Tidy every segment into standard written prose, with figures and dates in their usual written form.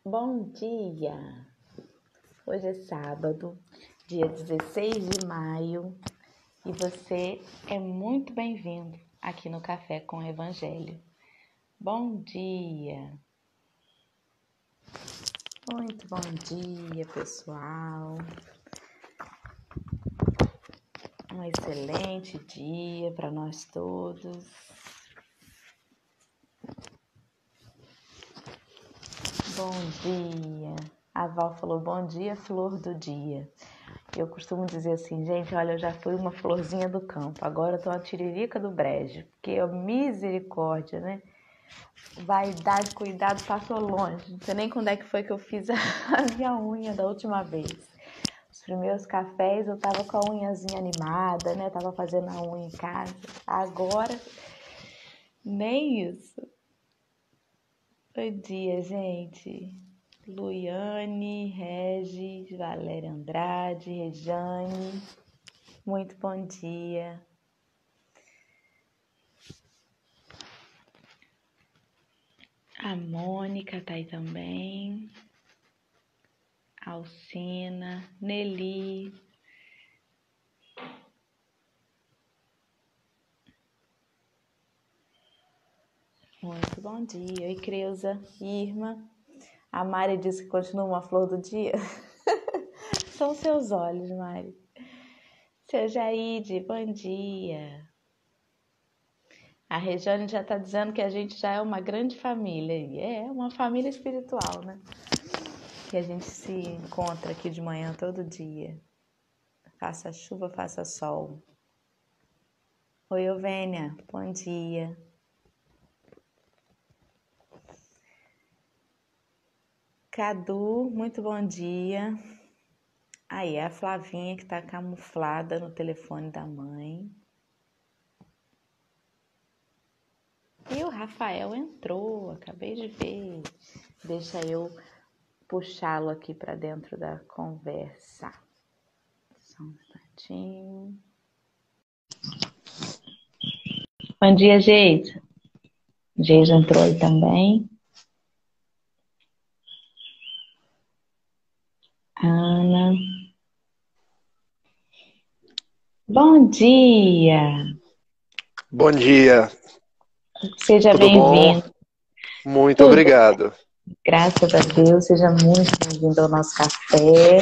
Bom dia! Hoje é sábado, dia 16 de maio, e você é muito bem-vindo aqui no Café com o Evangelho. Bom dia! Muito bom dia, pessoal! Um excelente dia para nós todos. Bom dia! A Val falou, bom dia, flor do dia. Eu costumo dizer assim, gente, olha, eu já fui uma florzinha do campo, agora eu tô uma tiririca do brejo, porque a misericórdia, né? Vaidade, cuidado, passou longe. Não sei nem quando é que foi que eu fiz a minha unha da última vez. Os primeiros cafés eu tava com a unhazinha animada, né? Tava fazendo a unha em casa. Agora, nem isso. Bom dia, gente. Luiane, Regis, Valéria Andrade, Rejane, muito bom dia. A Mônica tá aí também. Alcina, Nelly. Muito bom dia. Oi, Creuza, Irma. A Mari disse que continua uma flor do dia. São seus olhos, Mari. Seu Jaide, bom dia. A Rejane já está dizendo que a gente já é uma grande família. É uma família espiritual, né? Que a gente se encontra aqui de manhã todo dia. Faça chuva, faça sol. Oi, Euvênia, bom dia. Cadu, muito bom dia. Aí, a Flavinha que está camuflada no telefone da mãe. E o Rafael entrou, acabei de ver. Deixa eu puxá-lo aqui para dentro da conversa. Só um instantinho. Bom dia, Geisa. Geisa entrou aí também. Ana. Bom dia. Bom dia. Seja Tudo bom? bem-vindo. Muito Tudo, obrigado. graças a Deus. Seja muito bem-vindo ao nosso café.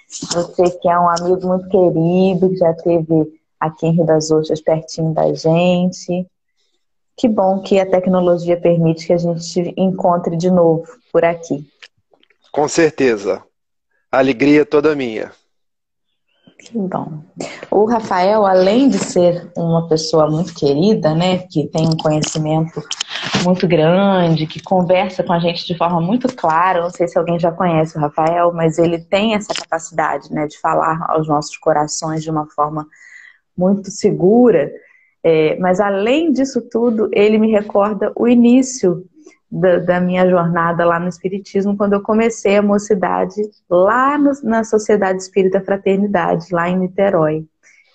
Você que é um amigo muito querido, que já esteve aqui em Rio das Ostras, pertinho da gente. Que bom que a tecnologia permite que a gente se encontre de novo por aqui. Com certeza. A alegria é toda minha. Que bom. O Rafael, além de ser uma pessoa muito querida, né, que tem um conhecimento muito grande, que conversa com a gente de forma muito clara, não sei se alguém já conhece o Rafael, mas ele tem essa capacidade, né, de falar aos nossos corações de uma forma muito segura. Mas além disso tudo, ele me recorda o início da minha jornada lá no Espiritismo, quando eu comecei a mocidade lá na Sociedade Espírita Fraternidade, lá em Niterói.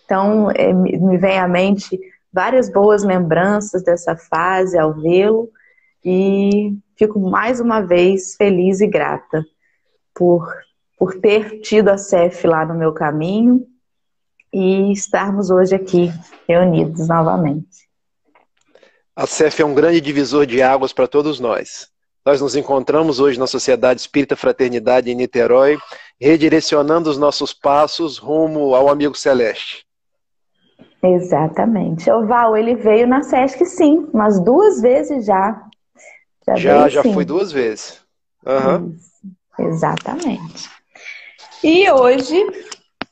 Então, me vem à mente várias boas lembranças dessa fase ao vê-lo e fico mais uma vez feliz e grata por ter tido a CEF lá no meu caminho e estarmos hoje aqui reunidos novamente. A CEF é um grande divisor de águas para todos nós. Nós nos encontramos hoje na Sociedade Espírita Fraternidade em Niterói, redirecionando os nossos passos rumo ao amigo celeste. Exatamente. O Val, ele veio na Sesc, sim, umas 2 vezes já. Já Sim. fui 2 vezes. Uhum. Isso, exatamente. E hoje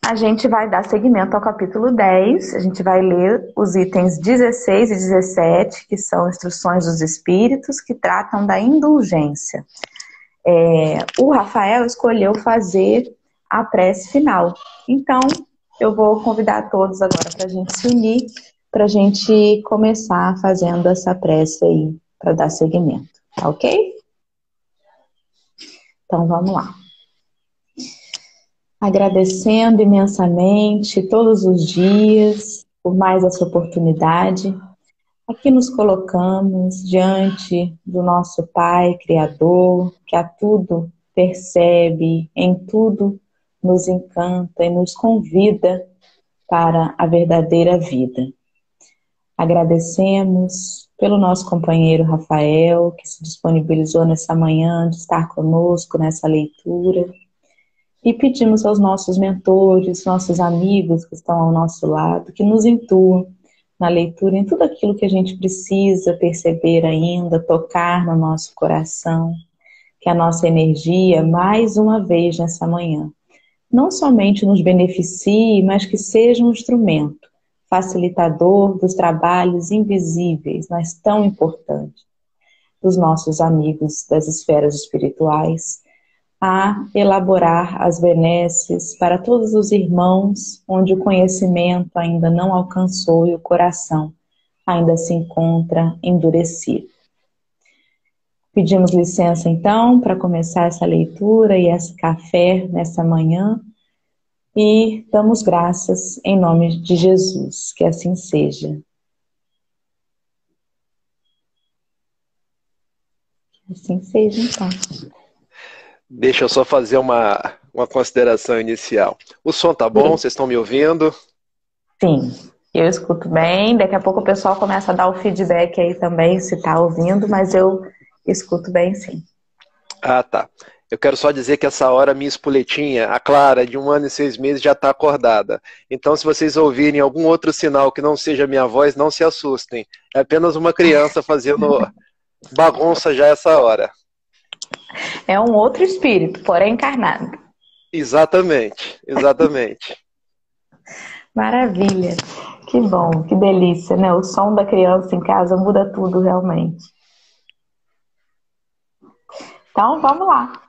a gente vai dar seguimento ao capítulo 10. A gente vai ler os itens 16 e 17, que são instruções dos espíritos, que tratam da indulgência. O Rafael escolheu fazer a prece final. Então, eu vou convidar todos agora para a gente se unir, para a gente começar fazendo essa prece aí, para dar seguimento. Tá ok? Então, vamos lá. Agradecendo imensamente todos os dias por mais essa oportunidade, Aqui nos colocamos diante do nosso Pai Criador, que a tudo percebe, em tudo nos encanta e nos convida para a verdadeira vida. Agradecemos pelo nosso companheiro Rafael, que se disponibilizou nessa manhã de estar conosco nessa leitura. E pedimos aos nossos mentores, nossos amigos que estão ao nosso lado, que nos intuam na leitura em tudo aquilo que a gente precisa perceber ainda, tocar no nosso coração, que a nossa energia, mais uma vez nessa manhã, não somente nos beneficie, mas que seja um instrumento facilitador dos trabalhos invisíveis, mas tão importantes, dos nossos amigos das esferas espirituais, a elaborar as benesses para todos os irmãos onde o conhecimento ainda não alcançou e o coração ainda se encontra endurecido. Pedimos licença então para começar essa leitura e esse café nessa manhã e damos graças em nome de Jesus, que assim seja. Que assim seja então. Deixa eu só fazer uma consideração inicial. O som tá bom? Vocês estão me ouvindo? Sim, eu escuto bem. Daqui a pouco o pessoal começa a dar o feedback aí também, se está ouvindo, mas eu escuto bem sim. Ah, tá. Eu quero só dizer que essa hora minha espoletinha, a Clara, de 1 ano e 6 meses, já está acordada. Então, se vocês ouvirem algum outro sinal que não seja minha voz, não se assustem. É apenas uma criança fazendo bagunça já essa hora. É um outro espírito, porém encarnado. Exatamente, exatamente. Maravilha. Que bom, que delícia, né? O som da criança em casa muda tudo realmente. Então, vamos lá.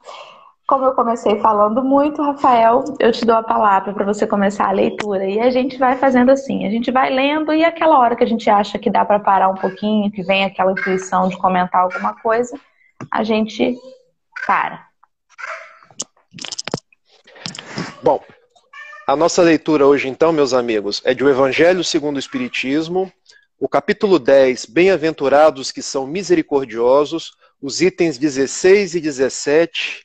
Como eu comecei falando muito, Rafael, eu te dou a palavra para você começar a leitura. E a gente vai fazendo assim, a gente vai lendo e aquela hora que a gente acha que dá para parar um pouquinho, que vem aquela intuição de comentar alguma coisa, a gente para. Bom, a nossa leitura hoje então, meus amigos, é de O Evangelho segundo o Espiritismo, o capítulo 10, Bem-aventurados que são misericordiosos, os itens 16 e 17,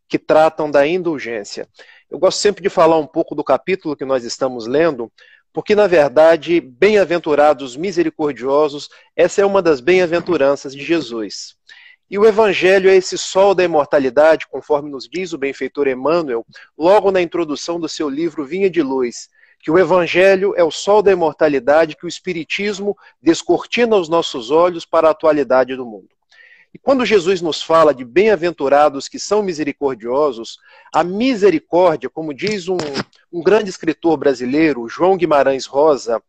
que tratam da indulgência. Eu gosto sempre de falar um pouco do capítulo que nós estamos lendo, porque, na verdade, bem-aventurados misericordiosos, essa é uma das bem-aventuranças de Jesus. E o Evangelho é esse sol da imortalidade, conforme nos diz o benfeitor Emmanuel, logo na introdução do seu livro Vinha de Luz, que o Evangelho é o sol da imortalidade que o Espiritismo descortina os nossos olhos para a atualidade do mundo. E quando Jesus nos fala de bem-aventurados que são misericordiosos, a misericórdia, como diz um grande escritor brasileiro, João Guimarães Rosa,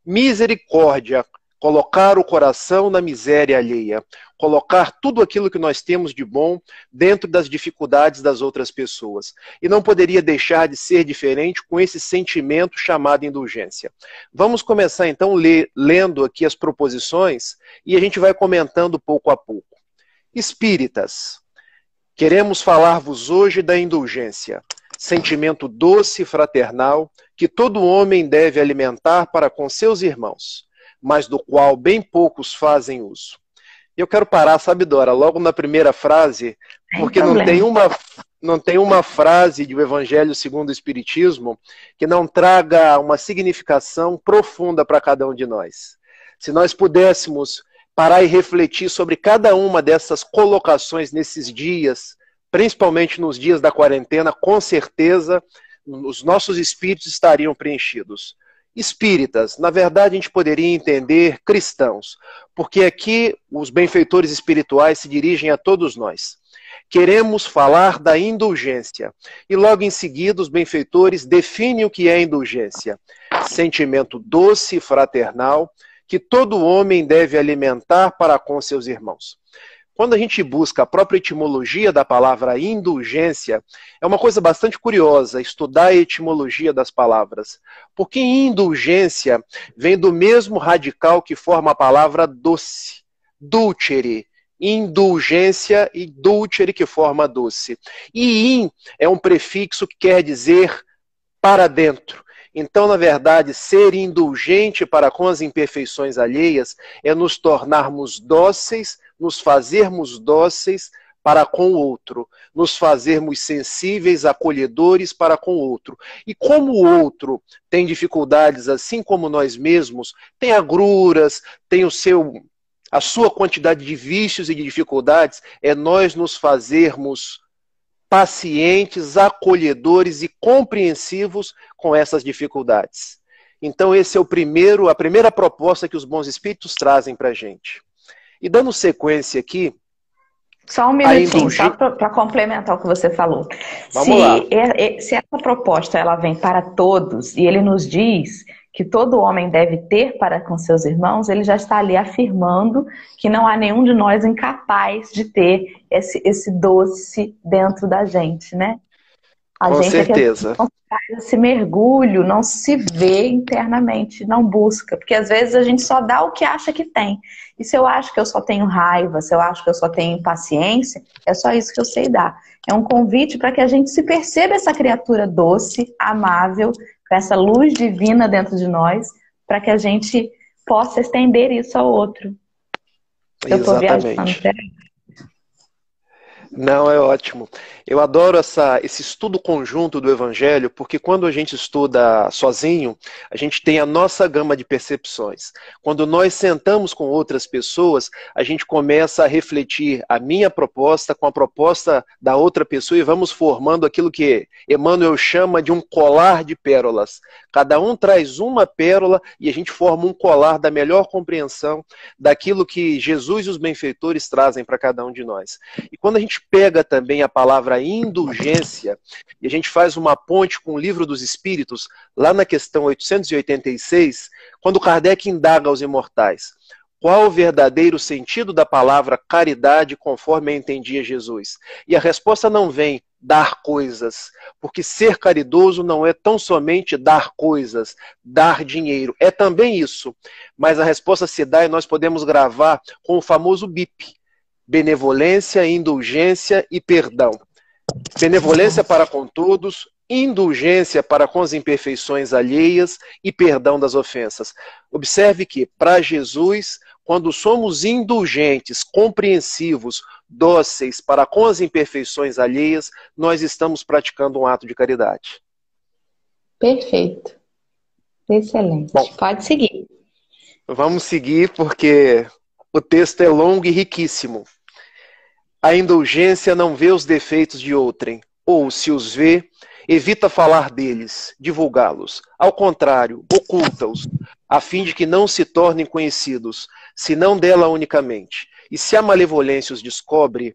misericórdia, colocar o coração na miséria alheia, colocar tudo aquilo que nós temos de bom dentro das dificuldades das outras pessoas. E não poderia deixar de ser diferente com esse sentimento chamado indulgência. Vamos começar então lendo aqui as proposições e a gente vai comentando pouco a pouco. Espíritas, queremos falar-vos hoje da indulgência, sentimento doce e fraternal que todo homem deve alimentar para com seus irmãos, mas do qual bem poucos fazem uso. E eu quero parar, sabe, Dora, logo na primeira frase, porque não tem uma frase do Evangelho segundo o Espiritismo que não traga uma significação profunda para cada um de nós. Se nós pudéssemos parar e refletir sobre cada uma dessas colocações nesses dias, principalmente nos dias da quarentena, com certeza os nossos espíritos estariam preenchidos. Espíritas, na verdade a gente poderia entender cristãos, porque aqui os benfeitores espirituais se dirigem a todos nós. Queremos falar da indulgência. E logo em seguida os benfeitores definem o que é indulgência. Sentimento doce e fraternal que todo homem deve alimentar para com seus irmãos. Quando a gente busca a própria etimologia da palavra indulgência, é uma coisa bastante curiosa estudar a etimologia das palavras. Porque indulgência vem do mesmo radical que forma a palavra doce, dulcere, indulgência e dulcere que forma doce. E in é um prefixo que quer dizer para dentro. Então, na verdade, ser indulgente para com as imperfeições alheias é nos tornarmos dóceis, nos fazermos dóceis para com o outro, nos fazermos sensíveis, acolhedores para com o outro. E como o outro tem dificuldades, assim como nós mesmos, tem agruras, tem a sua quantidade de vícios e de dificuldades, é nós nos fazermos pacientes, acolhedores e compreensivos com essas dificuldades. Então esse é a primeira proposta que os bons espíritos trazem para a gente. E dando sequência aqui, só um minutinho, só para complementar o que você falou. Vamos lá. Se essa proposta ela vem para todos e ele nos diz que todo homem deve ter para com seus irmãos, ele já está ali afirmando que não há nenhum de nós incapaz de ter esse doce dentro da gente, né? Com certeza. Não faz esse mergulho, não se vê internamente, não busca. Porque às vezes a gente só dá o que acha que tem. E se eu acho que eu só tenho raiva, se eu acho que eu só tenho impaciência, é só isso que eu sei dar. É um convite para que a gente se perceba essa criatura doce, amável, com essa luz divina dentro de nós, para que a gente possa estender isso ao outro. Eu estou viajando, certo? Não, é ótimo. Eu adoro esse estudo conjunto do Evangelho, porque quando a gente estuda sozinho, a gente tem a nossa gama de percepções. Quando nós sentamos com outras pessoas, a gente começa a refletir a minha proposta com a proposta da outra pessoa e vamos formando aquilo que Emmanuel chama de um colar de pérolas. Cada um traz uma pérola e a gente forma um colar da melhor compreensão daquilo que Jesus e os benfeitores trazem para cada um de nós. E quando a gente pega também a palavra indulgência e a gente faz uma ponte com o Livro dos Espíritos, lá na questão 886, quando Kardec indaga aos imortais: qual o verdadeiro sentido da palavra caridade conforme a entendia Jesus? E a resposta não vem dar coisas, porque ser caridoso não é tão somente dar coisas, dar dinheiro, é também isso, mas a resposta se dá e nós podemos gravar com o famoso BIP: benevolência, indulgência e perdão. Benevolência para com todos, indulgência para com as imperfeições alheias e perdão das ofensas. Observe que, para Jesus, quando somos indulgentes, compreensivos, dóceis para com as imperfeições alheias, nós estamos praticando um ato de caridade. Perfeito. Excelente. Bom, pode seguir. Vamos seguir porque o texto é longo e riquíssimo. A indulgência não vê os defeitos de outrem, ou, se os vê, evita falar deles, divulgá-los. Ao contrário, oculta-os, a fim de que não se tornem conhecidos, senão dela unicamente. E se a malevolência os descobre,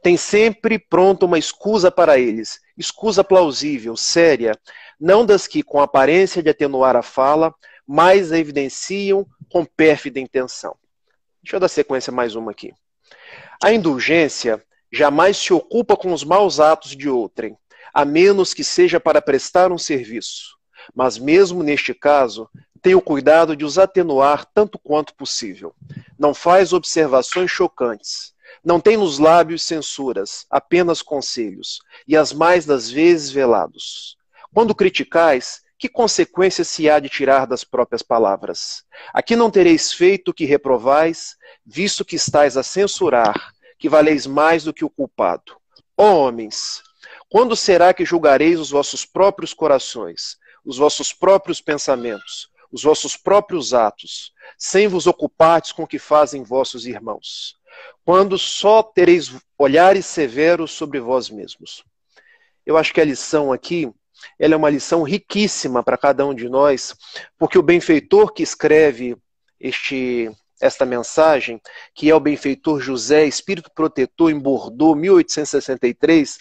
tem sempre pronta uma escusa para eles, escusa plausível, séria, não das que, com aparência de atenuar a fala, mais a evidenciam com pérfida intenção. Deixa eu dar sequência mais uma aqui. A indulgência jamais se ocupa com os maus atos de outrem, a menos que seja para prestar um serviço. Mas mesmo neste caso, tem o cuidado de os atenuar tanto quanto possível. Não faz observações chocantes. Não tem nos lábios censuras, apenas conselhos, e as mais das vezes velados. Quando criticais, que consequência se há de tirar das próprias palavras? Aqui não tereis feito o que reprovais, visto que estais a censurar, que valeis mais do que o culpado. Ó homens, quando será que julgareis os vossos próprios corações, os vossos próprios pensamentos, os vossos próprios atos, sem vos ocupardes com o que fazem vossos irmãos? Quando só tereis olhares severos sobre vós mesmos? Eu acho que a lição aqui, ela é uma lição riquíssima para cada um de nós, porque o benfeitor que escreve esta mensagem, que é o benfeitor José, espírito protetor em Bordeaux, 1863,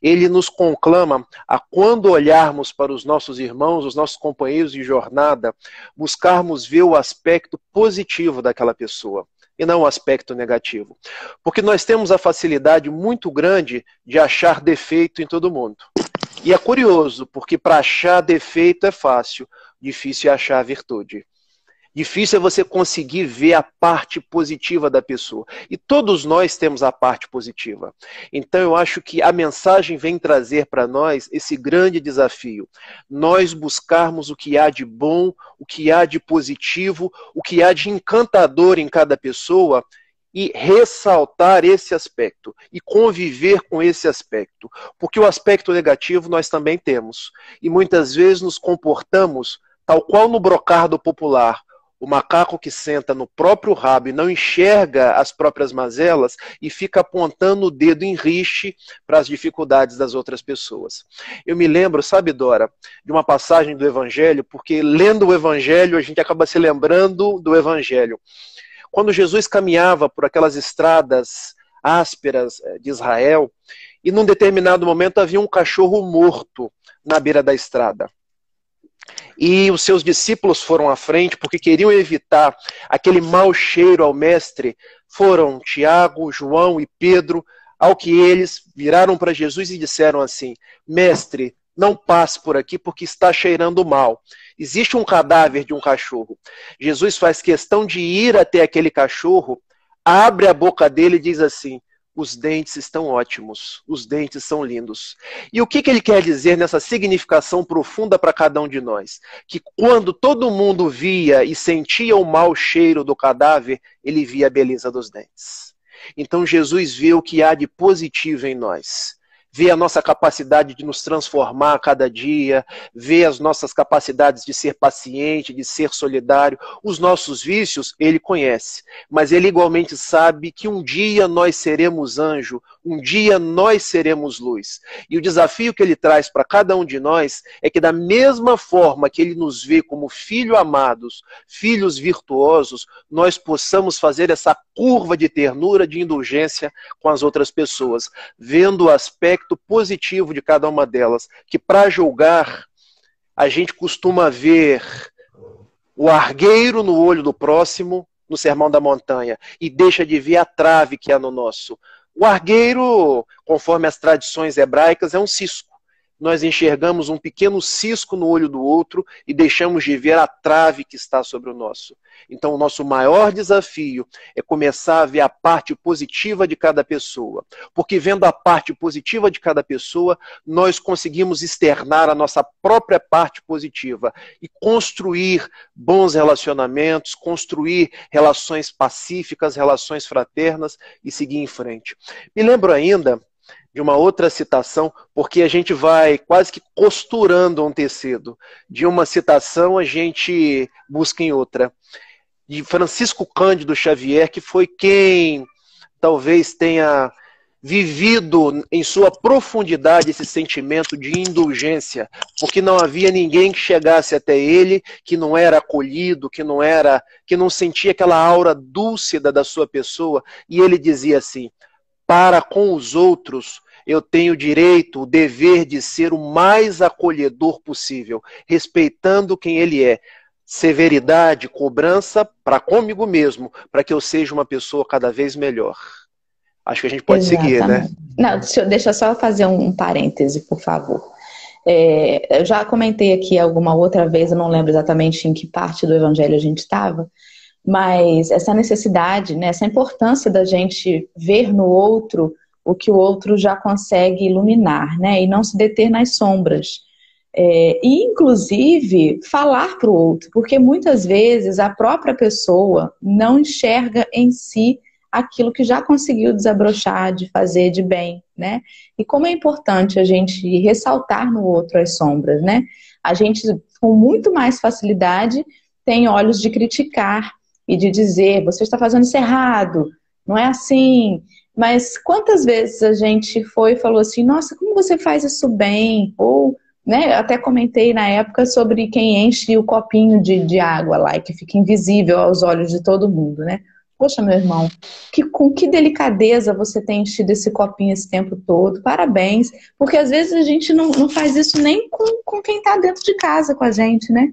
ele nos conclama a, quando olharmos para os nossos irmãos, os nossos companheiros de jornada, buscarmos ver o aspecto positivo daquela pessoa e não o aspecto negativo. Porque nós temos a facilidade muito grande de achar defeito em todo mundo. E é curioso, porque para achar defeito é fácil, difícil é achar virtude. Difícil é você conseguir ver a parte positiva da pessoa. E todos nós temos a parte positiva. Então eu acho que a mensagem vem trazer para nós esse grande desafio. Nós buscarmos o que há de bom, o que há de positivo, o que há de encantador em cada pessoa e ressaltar esse aspecto e conviver com esse aspecto. Porque o aspecto negativo nós também temos. E muitas vezes nos comportamos tal qual no brocardo popular. O macaco que senta no próprio rabo e não enxerga as próprias mazelas e fica apontando o dedo em rixe para as dificuldades das outras pessoas. Eu me lembro, sabe, Dora, de uma passagem do Evangelho, porque lendo o Evangelho a gente acaba se lembrando do Evangelho. Quando Jesus caminhava por aquelas estradas ásperas de Israel, e num determinado momento havia um cachorro morto na beira da estrada. E os seus discípulos foram à frente porque queriam evitar aquele mau cheiro ao mestre. Foram Tiago, João e Pedro, ao que eles viraram para Jesus e disseram assim: mestre, não passe por aqui porque está cheirando mal. Existe um cadáver de um cachorro. Jesus faz questão de ir até aquele cachorro, abre a boca dele e diz assim: os dentes estão ótimos, os dentes são lindos. E o que ele quer dizer nessa significação profunda para cada um de nós? Que quando todo mundo via e sentia o mau cheiro do cadáver, ele via a beleza dos dentes. Então Jesus vê o que há de positivo em nós. Vê a nossa capacidade de nos transformar a cada dia, vê as nossas capacidades de ser paciente, de ser solidário. Os nossos vícios, ele conhece, mas ele igualmente sabe que um dia nós seremos anjo, um dia nós seremos luz. E o desafio que ele traz para cada um de nós é que da mesma forma que ele nos vê como filhos amados, filhos virtuosos, nós possamos fazer essa curva de ternura, de indulgência com as outras pessoas, vendo o aspecto positivo de cada uma delas, que para julgar a gente costuma ver o argueiro no olho do próximo no Sermão da Montanha e deixa de ver a trave que há no nosso. O argueiro, conforme as tradições hebraicas, é um cisco. Nós enxergamos um pequeno cisco no olho do outro e deixamos de ver a trave que está sobre o nosso. Então, o nosso maior desafio é começar a ver a parte positiva de cada pessoa. Porque vendo a parte positiva de cada pessoa, nós conseguimos externar a nossa própria parte positiva e construir bons relacionamentos, construir relações pacíficas, relações fraternas e seguir em frente. Me lembro ainda de uma outra citação, porque a gente vai quase que costurando um tecido. De uma citação a gente busca em outra. De Francisco Cândido Xavier, que foi quem talvez tenha vivido em sua profundidade esse sentimento de indulgência, porque não havia ninguém que chegasse até ele que não era acolhido, que não sentia aquela aura dúlcida da sua pessoa, e ele dizia assim: para com os outros eu tenho o direito, o dever de ser o mais acolhedor possível, respeitando quem ele é. Severidade, cobrança para comigo mesmo, para que eu seja uma pessoa cada vez melhor. Acho que a gente pode seguir, né? Não, deixa eu só fazer um parêntese, por favor. Eu já comentei aqui alguma outra vez, eu não lembro exatamente em que parte do Evangelho a gente estava, mas essa necessidade, né, essa importância da gente ver no outro o que o outro já consegue iluminar, né, e não se deter nas sombras. E, inclusive, falar para o outro, porque muitas vezes a própria pessoa não enxerga em si aquilo que já conseguiu desabrochar, de fazer de bem, né? E como é importante a gente ressaltar no outro as sombras, né? A gente, com muito mais facilidade, tem olhos de criticar e de dizer: você está fazendo isso errado, não é assim. Mas quantas vezes a gente foi e falou assim: nossa, como você faz isso bem? Ou, né, eu até comentei na época sobre quem enche o copinho de água lá e que fica invisível aos olhos de todo mundo, né? Poxa, meu irmão, com que delicadeza você tem enchido esse copinho esse tempo todo. Parabéns. Porque às vezes a gente não faz isso nem com quem está dentro de casa com a gente, né?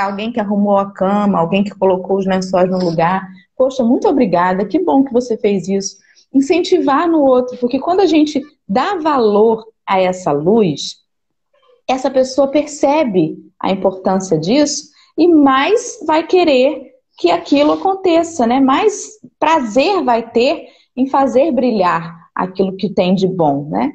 Alguém que arrumou a cama, alguém que colocou os lençóis no lugar. Poxa, muito obrigada, que bom que você fez isso. Incentivar no outro, porque quando a gente dá valor a essa luz, essa pessoa percebe a importância disso e mais vai querer que aquilo aconteça, né? Mais prazer vai ter em fazer brilhar aquilo que tem de bom, né?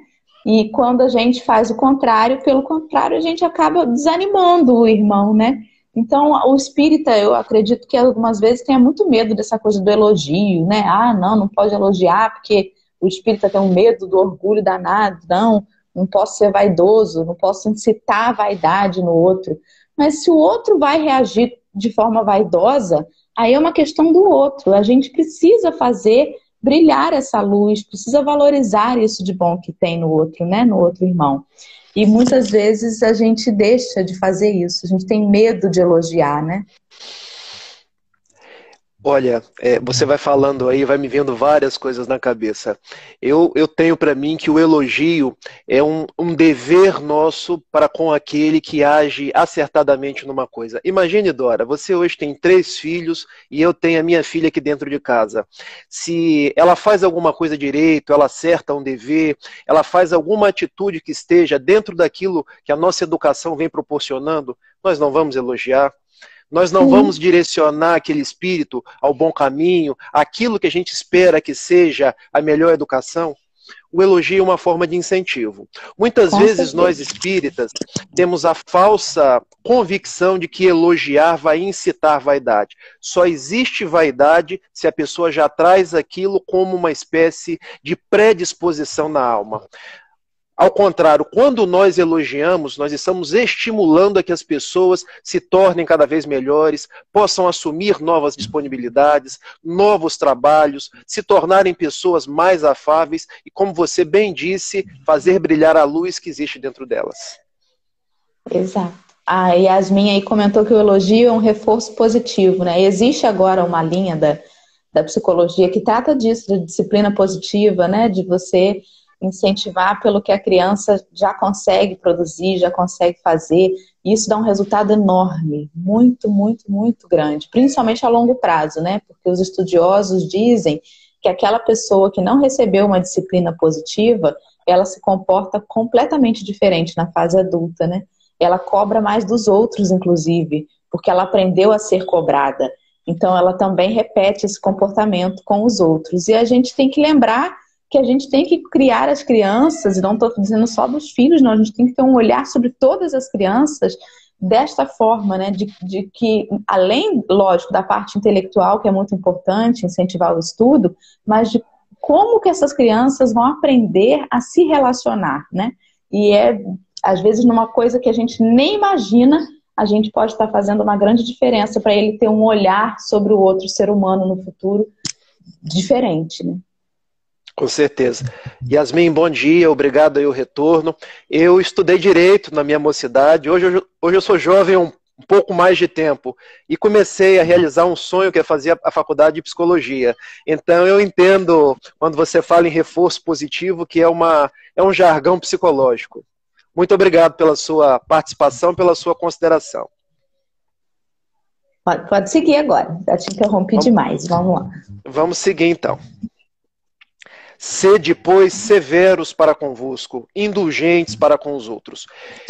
E quando a gente faz o contrário, pelo contrário, a gente acaba desanimando o irmão, né? Então, o espírita, eu acredito que algumas vezes tenha muito medo dessa coisa do elogio, né? Ah, não pode elogiar porque o espírita tem um medo do orgulho danado. Não posso ser vaidoso, não posso incitar a vaidade no outro. Mas se o outro vai reagir de forma vaidosa, aí é uma questão do outro. A gente precisa fazer brilhar essa luz, precisa valorizar isso de bom que tem no outro, né? No outro irmão. E muitas vezes a gente deixa de fazer isso, a gente tem medo de elogiar, né? Olha, você vai falando aí, vai me vendo várias coisas na cabeça. Eu tenho para mim que o elogio é um dever nosso para com aquele que age acertadamente numa coisa. Imagine, Dora, você hoje tem 3 filhos e eu tenho a minha filha aqui dentro de casa. Se ela faz alguma coisa direito, ela acerta um dever, ela faz alguma atitude que esteja dentro daquilo que a nossa educação vem proporcionando, nós não vamos elogiar. Nós não vamos direcionar aquele espírito ao bom caminho, aquilo que a gente espera que seja a melhor educação. O elogio é uma forma de incentivo. Muitas vezes nós espíritas temos a falsa convicção de que elogiar vai incitar vaidade. Só existe vaidade se a pessoa já traz aquilo como uma espécie de predisposição na alma. Ao contrário, quando nós elogiamos, nós estamos estimulando a que as pessoas se tornem cada vez melhores, possam assumir novas disponibilidades, novos trabalhos, se tornarem pessoas mais afáveis e, como você bem disse, fazer brilhar a luz que existe dentro delas. Exato. A Yasmin aí comentou que o elogio é um reforço positivo, né? Existe agora uma linha da psicologia que trata disso, de disciplina positiva, né? De você incentivar pelo que a criança já consegue produzir, já consegue fazer. E isso dá um resultado enorme, muito, muito, muito grande, principalmente a longo prazo, né? Porque os estudiosos dizem que aquela pessoa que não recebeu uma disciplina positiva, ela se comporta completamente diferente na fase adulta, né? Ela cobra mais dos outros, inclusive, porque ela aprendeu a ser cobrada. Então, ela também repete esse comportamento com os outros. E a gente tem que lembrar que a gente tem que criar as crianças, e não estou dizendo só dos filhos, não, a gente tem que ter um olhar sobre todas as crianças desta forma, né, de que, além, lógico, da parte intelectual, que é muito importante, incentivar o estudo, mas de como que essas crianças vão aprender a se relacionar, né, e às vezes, numa coisa que a gente nem imagina, a gente pode estar fazendo uma grande diferença para ele ter um olhar sobre o outro ser humano no futuro diferente, né. Com certeza. Yasmin, bom dia, obrigado aí o retorno. Eu estudei Direito na minha mocidade, hoje eu sou jovem um pouco mais de tempo e comecei a realizar um sonho que é fazer a faculdade de Psicologia. Então eu entendo quando você fala em reforço positivo que é um jargão psicológico. Muito obrigado pela sua participação, pela sua consideração. Pode seguir agora, já te interrompi demais, vamos lá. Vamos seguir então. Sede, pois, severos para convosco, indulgentes para com os outros.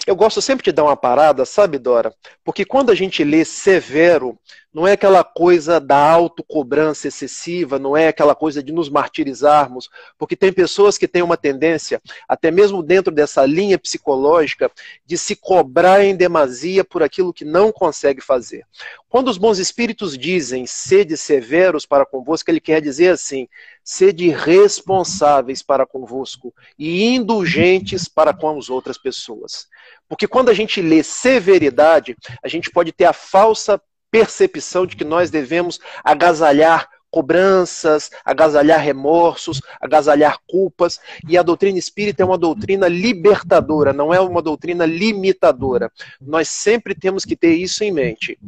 Eu gosto sempre de dar uma parada, sabe, Dora? Porque quando a gente lê severo, não é aquela coisa da autocobrança excessiva, não é aquela coisa de nos martirizarmos, porque tem pessoas que têm uma tendência, até mesmo dentro dessa linha psicológica, de se cobrar em demasia por aquilo que não consegue fazer. Quando os bons espíritos dizem sede severos para convosco, ele quer dizer assim, sede responsáveis para convosco e indulgentes para com as outras pessoas. Porque quando a gente lê severidade, a gente pode ter a falsa percepção de que nós devemos agasalhar cobranças, agasalhar remorsos, agasalhar culpas, e a doutrina espírita é uma doutrina libertadora, não é uma doutrina limitadora. Nós sempre temos que ter isso em mente.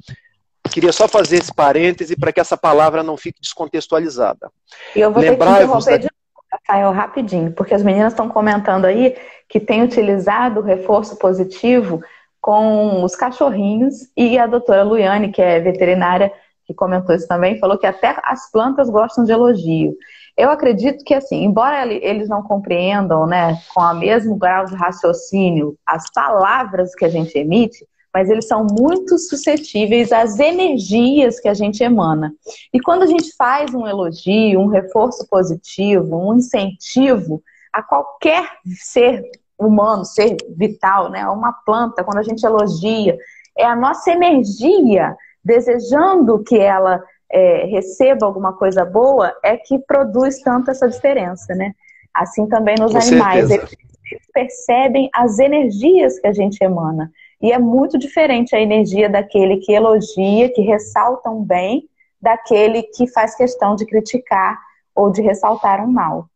Queria só fazer esse parêntese para que essa palavra não fique descontextualizada. E eu vou ter que interromper de novo, Rafael, rapidinho, porque as meninas estão comentando aí que tem utilizado o reforço positivo com os cachorrinhos, e a doutora Luiane, que é veterinária, que comentou isso também, falou que até as plantas gostam de elogio. Eu acredito que, assim, embora eles não compreendam, né, com o mesmo grau de raciocínio as palavras que a gente emite, mas eles são muito suscetíveis às energias que a gente emana. E quando a gente faz um elogio, um reforço positivo, um incentivo a qualquer ser humano, ser vital, né? Uma planta, quando a gente elogia, é a nossa energia desejando que ela receba alguma coisa boa, é que produz tanto essa diferença, né? Assim também nos Com animais, certeza. eles percebem as energias que a gente emana. E é muito diferente a energia daquele que elogia, que ressalta um bem, daquele que faz questão de criticar ou de ressaltar um mal.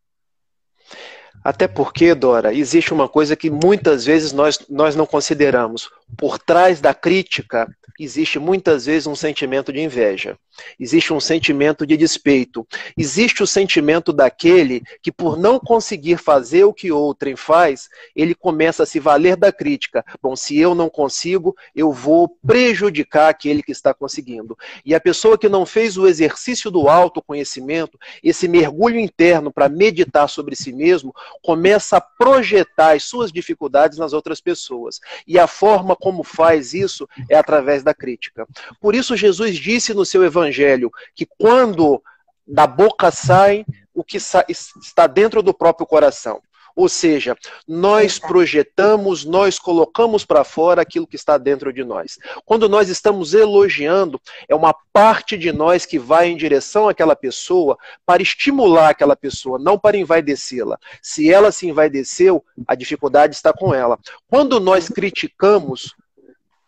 Até porque, Dora, existe uma coisa que muitas vezes nós não consideramos. Por trás da crítica, existe muitas vezes um sentimento de inveja. Existe um sentimento de despeito. Existe o sentimento daquele que, por não conseguir fazer o que outrem faz, ele começa a se valer da crítica. Bom, se eu não consigo, eu vou prejudicar aquele que está conseguindo. E a pessoa que não fez o exercício do autoconhecimento, esse mergulho interno para meditar sobre si mesmo, começa a projetar as suas dificuldades nas outras pessoas. E a forma como faz isso é através da crítica. Por isso Jesus disse no seu evangelho que quando da boca sai o que está dentro do próprio coração. Ou seja, nós projetamos, nós colocamos para fora aquilo que está dentro de nós. Quando nós estamos elogiando, é uma parte de nós que vai em direção àquela pessoa para estimular aquela pessoa, não para envaidecê-la. Se ela se envaideceu, a dificuldade está com ela. Quando nós criticamos,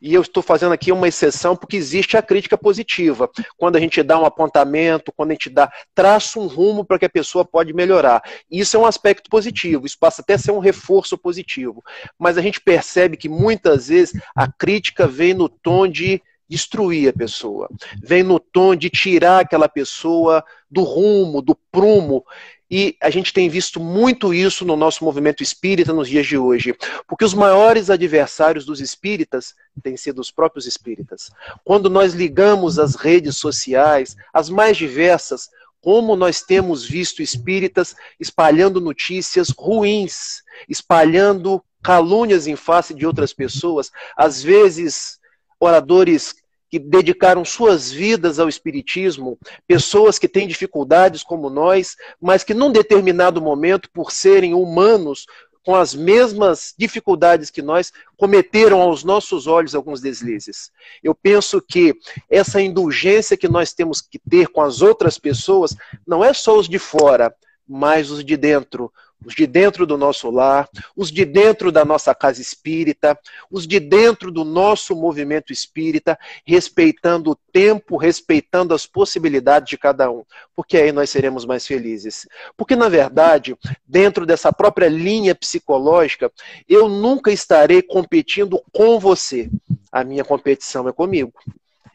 e eu estou fazendo aqui uma exceção porque existe a crítica positiva. Quando a gente dá um apontamento, quando a gente traça um rumo para que a pessoa pode melhorar. Isso é um aspecto positivo, isso passa até a ser um reforço positivo. Mas a gente percebe que muitas vezes a crítica vem no tom de destruir a pessoa. Vem no tom de tirar aquela pessoa do rumo, do prumo. E a gente tem visto muito isso no nosso movimento espírita nos dias de hoje. Porque os maiores adversários dos espíritas têm sido os próprios espíritas. Quando nós ligamos as redes sociais, as mais diversas, como nós temos visto espíritas espalhando notícias ruins, espalhando calúnias em face de outras pessoas, às vezes oradores que dedicaram suas vidas ao espiritismo, pessoas que têm dificuldades como nós, mas que num determinado momento, por serem humanos, com as mesmas dificuldades que nós, cometeram aos nossos olhos alguns deslizes. Eu penso que essa indulgência que nós temos que ter com as outras pessoas, não é só os de fora, mas os de dentro. Os de dentro do nosso lar, os de dentro da nossa casa espírita, os de dentro do nosso movimento espírita, respeitando o tempo, respeitando as possibilidades de cada um, porque aí nós seremos mais felizes. Porque, na verdade, dentro dessa própria linha psicológica, eu nunca estarei competindo com você. A minha competição é comigo.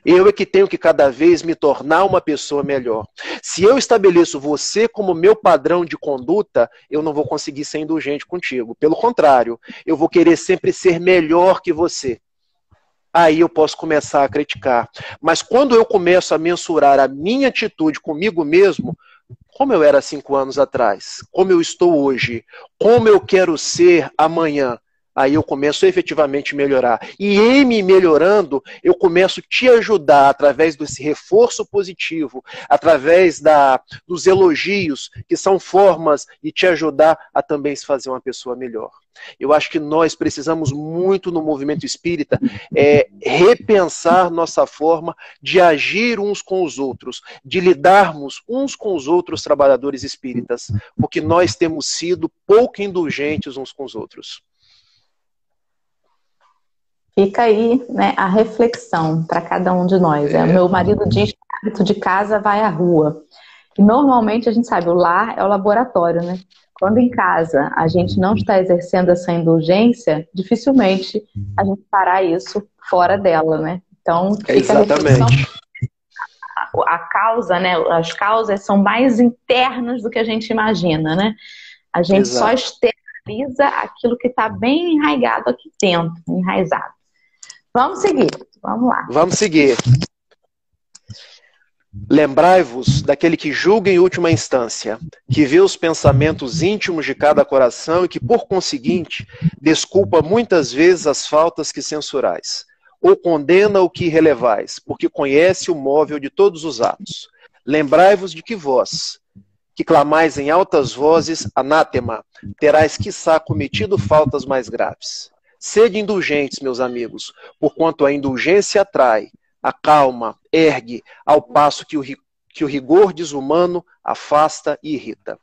Eu é que tenho que cada vez me tornar uma pessoa melhor. Se eu estabeleço você como meu padrão de conduta, eu não vou conseguir ser indulgente contigo. Pelo contrário, eu vou querer sempre ser melhor que você. Aí eu posso começar a criticar. Mas quando eu começo a mensurar a minha atitude comigo mesmo, como eu era 5 anos atrás, como eu estou hoje, como eu quero ser amanhã, aí eu começo a efetivamente melhorar. E em me melhorando, eu começo a te ajudar através desse reforço positivo, através dos elogios, que são formas de te ajudar a também se fazer uma pessoa melhor. Eu acho que nós precisamos muito no movimento espírita repensar nossa forma de agir uns com os outros, de lidarmos uns com os outros trabalhadores espíritas, porque nós temos sido pouco indulgentes uns com os outros. Fica aí, né, a reflexão para cada um de nós. Meu marido diz que o hábito de casa vai à rua. E normalmente a gente sabe, o lar é o laboratório, né? Quando em casa a gente não está exercendo essa indulgência, dificilmente a gente fará isso fora dela, né? Então, fica a reflexão. A causa, né? As causas são mais internas do que a gente imagina, né? A gente só externaliza aquilo que está bem enraizado aqui dentro, enraizado. Vamos seguir, vamos lá. Vamos seguir. Lembrai-vos daquele que julga em última instância, que vê os pensamentos íntimos de cada coração e que, por conseguinte, desculpa muitas vezes as faltas que censurais. ou condena o que relevais, porque conhece o móvel de todos os atos. Lembrai-vos de que vós, que clamais em altas vozes, anátema, terás quiçá cometido faltas mais graves. Sede indulgentes, meus amigos, porquanto a indulgência atrai, acalma, ergue, ao passo que o rigor desumano afasta e irrita.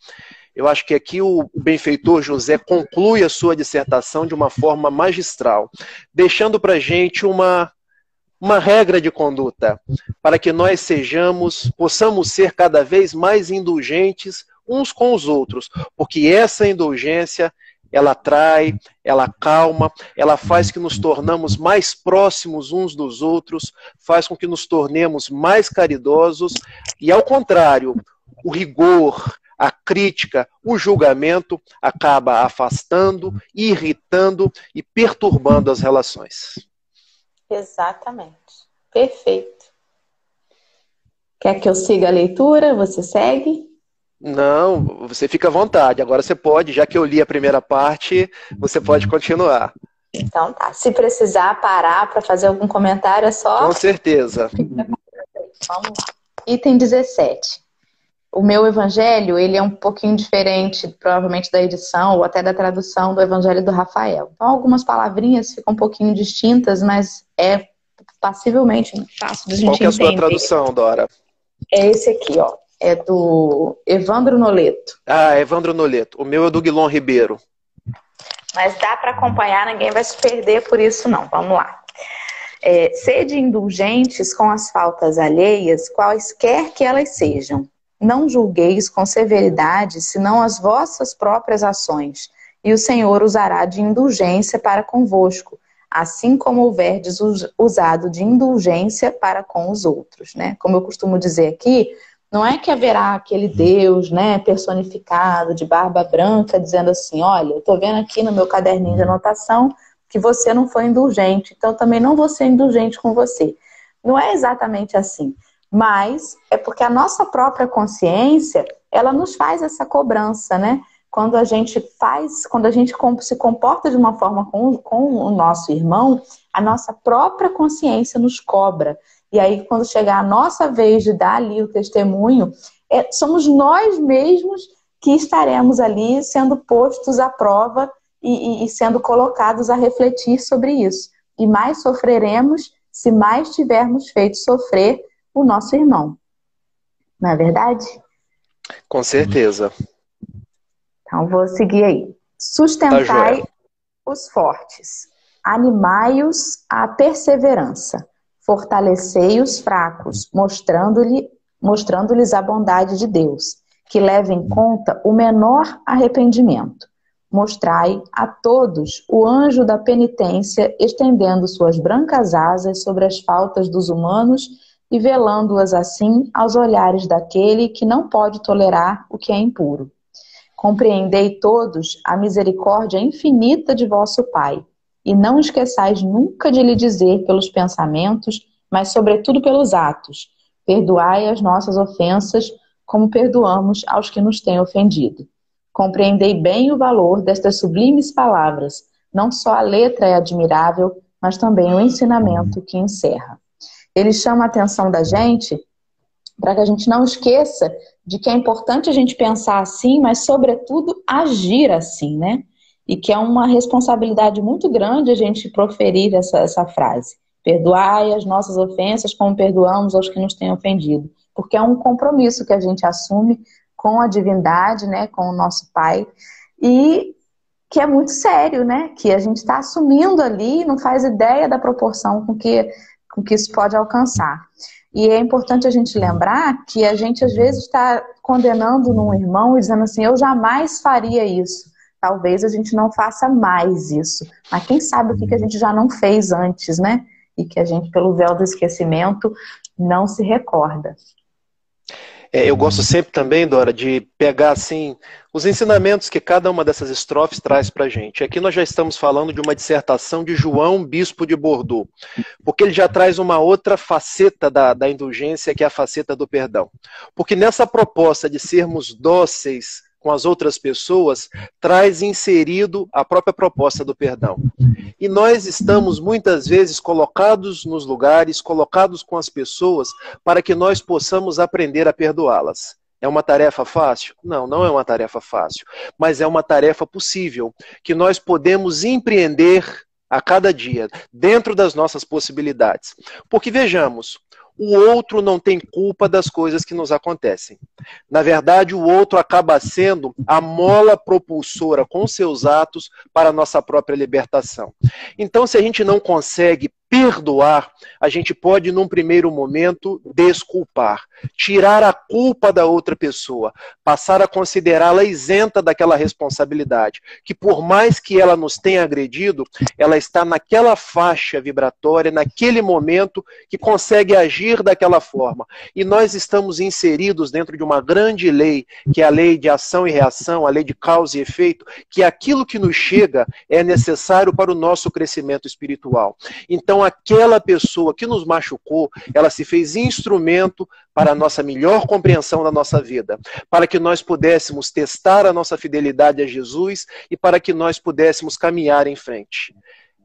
Eu acho que aqui o benfeitor José conclui a sua dissertação de uma forma magistral, deixando para a gente uma regra de conduta, para que nós possamos ser cada vez mais indulgentes uns com os outros, porque essa indulgência, ela atrai, ela acalma, ela faz que nos tornamos mais próximos uns dos outros, faz com que nos tornemos mais caridosos, e ao contrário, o rigor, a crítica, o julgamento acaba afastando, irritando e perturbando as relações. Exatamente. Perfeito. Quer que eu siga a leitura? Você segue? Não, você fica à vontade. Agora você pode, já que eu li a primeira parte, você pode continuar. Então tá. Se precisar parar para fazer algum comentário, é só... Com certeza. Vamos lá. Item 17. O meu evangelho, ele é um pouquinho diferente, provavelmente, da edição ou até da tradução do Evangelho do Rafael. Então, algumas palavrinhas ficam um pouquinho distintas, mas é passivelmente fácil de a gente entender. Qual que é a sua tradução, Dora? É esse aqui, ó. É do Evandro Noleto. Ah, Evandro Noleto. O meu é do Guilom Ribeiro. Mas dá para acompanhar, ninguém vai se perder por isso, não. Vamos lá. Sede indulgentes com as faltas alheias, quaisquer que elas sejam. Não julgueis com severidade, senão as vossas próprias ações, e o Senhor usará de indulgência para convosco, assim como houverdes usado de indulgência para com os outros, né? Como eu costumo dizer aqui, não é que haverá aquele Deus, né, personificado, de barba branca, dizendo assim, olha, eu estou vendo aqui no meu caderninho de anotação que você não foi indulgente, então também não vou ser indulgente com você. Não é exatamente assim. Mas é porque a nossa própria consciência, ela nos faz essa cobrança, né? Quando a gente se comporta de uma forma com o nosso irmão, a nossa própria consciência nos cobra. E aí, quando chegar a nossa vez de dar ali o testemunho, somos nós mesmos que estaremos ali sendo postos à prova e sendo colocados a refletir sobre isso. E mais sofreremos se mais tivermos feito sofrer o nosso irmão. Não é verdade? Com certeza. Então, vou seguir aí. Sustentai os fortes. Animai-os à perseverança. Fortalecei os fracos, mostrando-lhes a bondade de Deus, que leva em conta o menor arrependimento. Mostrai a todos o anjo da penitência, estendendo suas brancas asas sobre as faltas dos humanos e velando-as assim aos olhares daquele que não pode tolerar o que é impuro. Compreendei todos a misericórdia infinita de vosso Pai, e não esqueçais nunca de lhe dizer pelos pensamentos, mas sobretudo pelos atos, perdoai as nossas ofensas, como perdoamos aos que nos têm ofendido. Compreendei bem o valor destas sublimes palavras, não só a letra é admirável, mas também o ensinamento que encerra. Ele chama a atenção da gente para que a gente não esqueça de que é importante a gente pensar assim, mas sobretudo agir assim, né? E que é uma responsabilidade muito grande a gente proferir essa frase. Perdoai as nossas ofensas como perdoamos aos que nos têm ofendido. Porque é um compromisso que a gente assume com a divindade, né? Com o nosso Pai. E que é muito sério, né? Que a gente está assumindo ali e não faz ideia da proporção com que isso pode alcançar. E é importante a gente lembrar que a gente às vezes está condenando num irmão e dizendo assim, eu jamais faria isso. Talvez a gente não faça mais isso. Mas quem sabe o que a gente já não fez antes, né? E que a gente, pelo véu do esquecimento, não se recorda. Eu gosto sempre também, Dora, de pegar assim os ensinamentos que cada uma dessas estrofes traz para a gente. Aqui nós já estamos falando de uma dissertação de João, bispo de Bordeaux, porque ele já traz uma outra faceta da indulgência, que é a faceta do perdão. Porque nessa proposta de sermos dóceis com as outras pessoas, traz inserido a própria proposta do perdão. E nós estamos muitas vezes colocados nos lugares, colocados com as pessoas, para que nós possamos aprender a perdoá-las. É uma tarefa fácil? Não, não é uma tarefa fácil, mas é uma tarefa possível, que nós podemos empreender a cada dia, dentro das nossas possibilidades. Porque vejamos, o outro não tem culpa das coisas que nos acontecem. Na verdade, o outro acaba sendo a mola propulsora com seus atos para a nossa própria libertação. Então, se a gente não consegue perdoar, a gente pode, num primeiro momento, desculpar, tirar a culpa da outra pessoa, passar a considerá-la isenta daquela responsabilidade, que por mais que ela nos tenha agredido, ela está naquela faixa vibratória, naquele momento, que consegue agir daquela forma. E nós estamos inseridos dentro de uma grande lei, que é a lei de ação e reação, a lei de causa e efeito, que aquilo que nos chega é necessário para o nosso crescimento espiritual. Então, aquela pessoa que nos machucou, ela se fez instrumento para a nossa melhor compreensão da nossa vida, para que nós pudéssemos testar a nossa fidelidade a Jesus e para que nós pudéssemos caminhar em frente.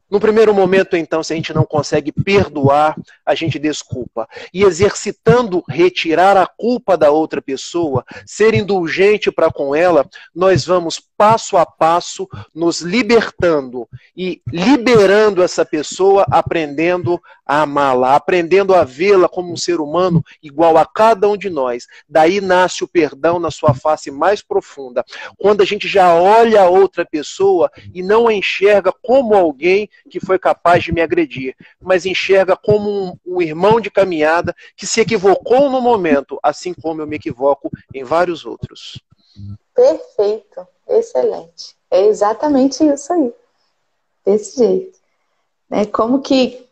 No primeiro momento, então, se a gente não consegue perdoar, a gente desculpa. E exercitando retirar a culpa da outra pessoa, ser indulgente para com ela, nós vamos passo a passo nos libertando e liberando essa pessoa, aprendendo a amá-la, aprendendo a vê-la como um ser humano igual a cada um de nós. Daí nasce o perdão na sua face mais profunda. Quando a gente já olha a outra pessoa e não a enxerga como alguém que foi capaz de me agredir, mas enxerga como um irmão de caminhada que se equivocou no momento, assim como eu me equivoco em vários outros. Perfeito, excelente. É exatamente isso aí. Desse jeito. É como que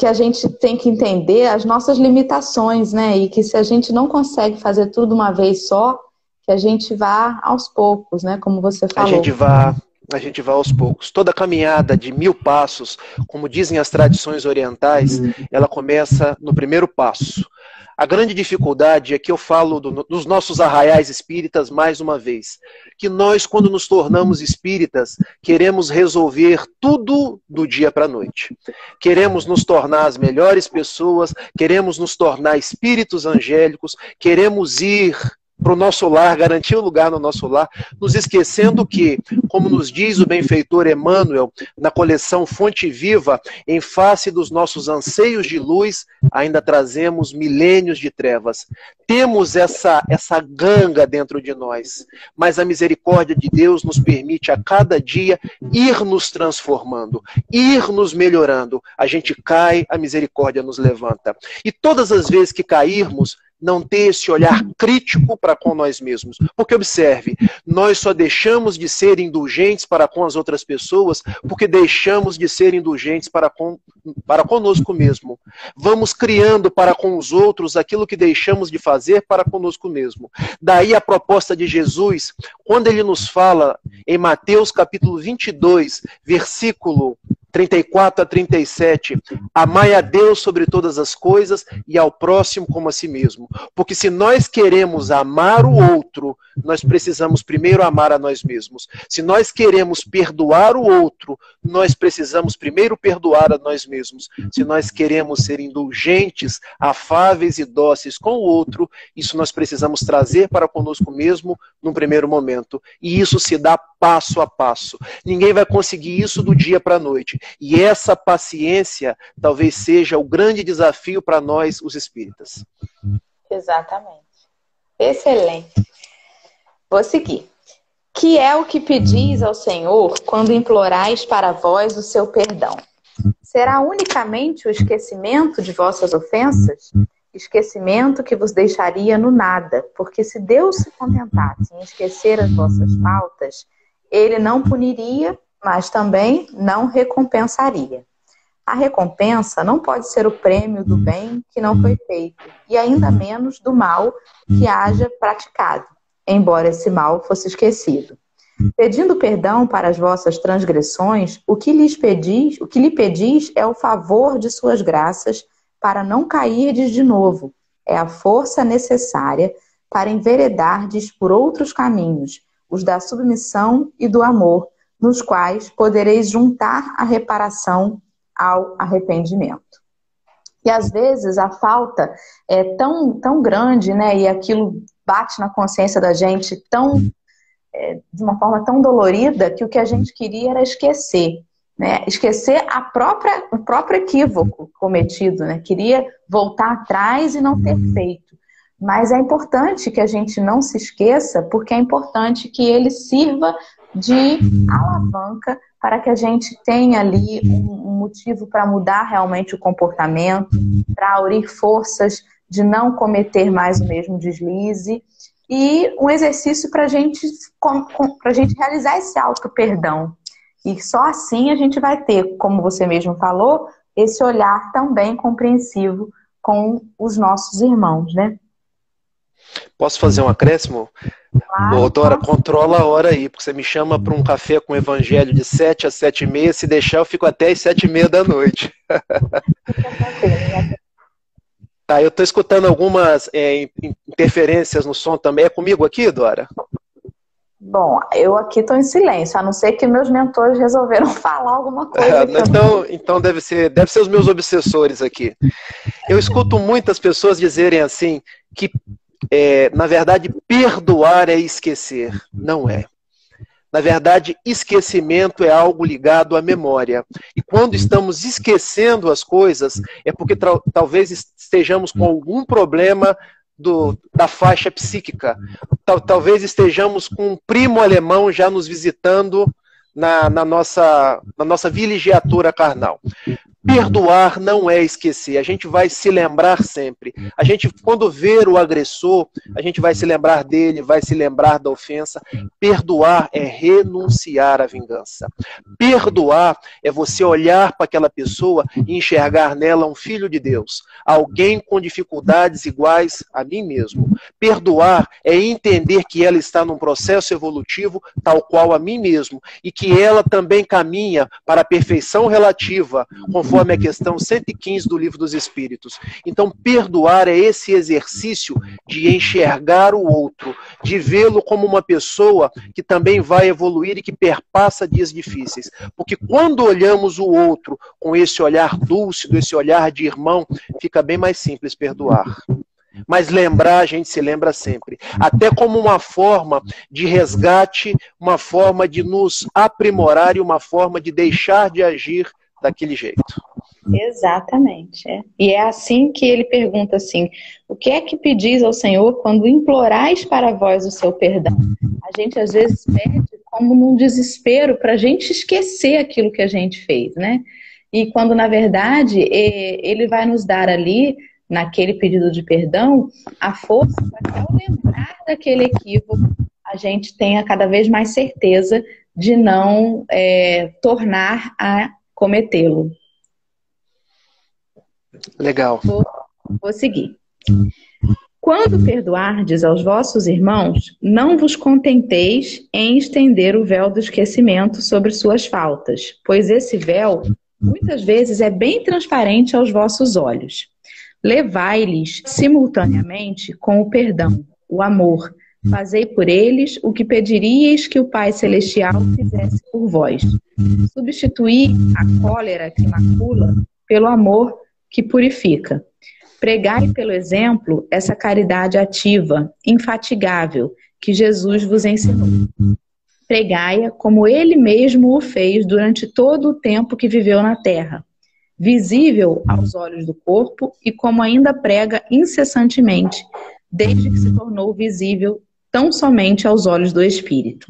a gente tem que entender as nossas limitações, né? E que se a gente não consegue fazer tudo de uma vez só, que a gente vá aos poucos, né? Como você falou. A gente vai aos poucos. Toda caminhada de 1000 passos, como dizem as tradições orientais, ela começa no primeiro passo. A grande dificuldade é que eu falo dos nossos arraiais espíritas mais uma vez, que nós, quando nos tornamos espíritas, queremos resolver tudo do dia para a noite. Queremos nos tornar as melhores pessoas, queremos nos tornar espíritos angélicos, queremos ir para o nosso lar, garantir um lugar no nosso lar, nos esquecendo que, como nos diz o benfeitor Emmanuel, na coleção Fonte Viva, em face dos nossos anseios de luz, ainda trazemos milênios de trevas. Temos essa ganga dentro de nós, mas a misericórdia de Deus nos permite a cada dia ir nos transformando, ir nos melhorando. A gente cai, a misericórdia nos levanta. E todas as vezes que cairmos, não ter esse olhar crítico para com nós mesmos. Porque observe, nós só deixamos de ser indulgentes para com as outras pessoas porque deixamos de ser indulgentes para conosco mesmo. Vamos criando para com os outros aquilo que deixamos de fazer para conosco mesmo. Daí a proposta de Jesus, quando ele nos fala em Mateus capítulo 22, versículo 34 a 37, amai a Deus sobre todas as coisas e ao próximo como a si mesmo. Porque se nós queremos amar o outro, nós precisamos primeiro amar a nós mesmos. Se nós queremos perdoar o outro, nós precisamos primeiro perdoar a nós mesmos. Se nós queremos ser indulgentes, afáveis e dóceis com o outro, isso nós precisamos trazer para conosco mesmo num primeiro momento. E isso se dá passo a passo. Ninguém vai conseguir isso do dia para a noite. E essa paciência talvez seja o grande desafio para nós, os espíritas. Exatamente. Excelente. Vou seguir. Que é o que pedis ao Senhor quando implorais para vós o seu perdão? Será unicamente o esquecimento de vossas ofensas? Esquecimento que vos deixaria no nada, porque se Deus se contentasse em esquecer as vossas faltas, Ele não puniria, mas também não recompensaria. A recompensa não pode ser o prêmio do bem que não foi feito, e ainda menos do mal que haja praticado, embora esse mal fosse esquecido. Pedindo perdão para as vossas transgressões, o que lhe pedis é o favor de suas graças para não cairdes de novo. É a força necessária para enveredardes por outros caminhos, os da submissão e do amor, nos quais podereis juntar a reparação ao arrependimento. E às vezes a falta é tão grande, né? E aquilo bate na consciência da gente de uma forma tão dolorida, que o que a gente queria era esquecer, né? Esquecer o próprio equívoco cometido, né? Queria voltar atrás e não ter feito. Mas é importante que a gente não se esqueça, porque é importante que ele sirva de alavanca para que a gente tenha ali um motivo para mudar realmente o comportamento, para aurir forças de não cometer mais o mesmo deslize, e um exercício para a gente realizar esse auto-perdão. E só assim a gente vai ter, como você mesmo falou, esse olhar também compreensivo com os nossos irmãos, né? Posso fazer um acréscimo? Claro. Doutora, controla a hora aí, porque você me chama para um café com o evangelho de 7 às 7h30, se deixar eu fico até às 7h30 da noite. Tá, eu estou escutando algumas interferências no som também. É comigo aqui, Dora? Bom, eu aqui estou em silêncio, a não ser que meus mentores resolveram falar alguma coisa. Então deve ser os meus obsessores aqui. Eu escuto muitas pessoas dizerem assim, que na verdade perdoar é esquecer. Não é. Na verdade, esquecimento é algo ligado à memória. E quando estamos esquecendo as coisas, é porque talvez estejamos com algum problema da faixa psíquica. Talvez estejamos com um primo alemão já nos visitando na nossa vilegiatura carnal. Perdoar não é esquecer, a gente vai se lembrar sempre. A gente, quando ver o agressor, a gente vai se lembrar dele, vai se lembrar da ofensa. Perdoar é renunciar à vingança. Perdoar é você olhar para aquela pessoa e enxergar nela um filho de Deus, alguém com dificuldades iguais a mim mesmo. Perdoar é entender que ela está num processo evolutivo tal qual a mim mesmo, e que ela também caminha para a perfeição relativa, conforme a questão 115 do Livro dos Espíritos. Então, perdoar é esse exercício de enxergar o outro, de vê-lo como uma pessoa que também vai evoluir e que perpassa dias difíceis. Porque quando olhamos o outro com esse olhar lúcido, esse olhar de irmão, fica bem mais simples perdoar. Mas lembrar, a gente se lembra sempre. Até como uma forma de resgate, uma forma de nos aprimorar e uma forma de deixar de agir daquele jeito. Exatamente. E é assim que ele pergunta assim: o que é que pedis ao Senhor quando implorais para vós o seu perdão? A gente às vezes pede como num desespero para a gente esquecer aquilo que a gente fez, né? E quando na verdade ele vai nos dar ali, naquele pedido de perdão, a força para que ao lembrar daquele equívoco a gente tenha cada vez mais certeza de não tornar a cometê-lo. Legal. Vou seguir. Quando perdoardes aos vossos irmãos, não vos contenteis em estender o véu do esquecimento sobre suas faltas, pois esse véu, muitas vezes, é bem transparente aos vossos olhos. Levai-lhes simultaneamente com o perdão, o amor. Fazei por eles o que pediríeis que o Pai Celestial fizesse por vós. Substituí a cólera que macula pelo amor que purifica. Pregai pelo exemplo essa caridade ativa, infatigável, que Jesus vos ensinou. Pregai-a como ele mesmo o fez durante todo o tempo que viveu na terra, visível aos olhos do corpo e como ainda prega incessantemente, desde que se tornou visível tão somente aos olhos do Espírito.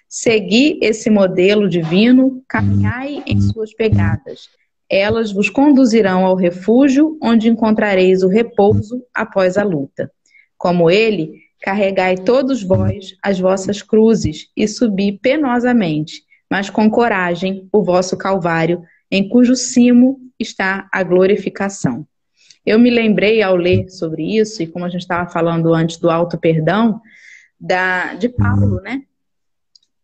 Segui esse modelo divino, caminhai em suas pegadas. Elas vos conduzirão ao refúgio, onde encontrareis o repouso após a luta. Como ele, carregai todos vós as vossas cruzes e subi penosamente, mas com coragem, o vosso calvário, em cujo cimo está a glorificação. Eu me lembrei ao ler sobre isso, e como a gente estava falando antes do auto-perdão, de Paulo, né?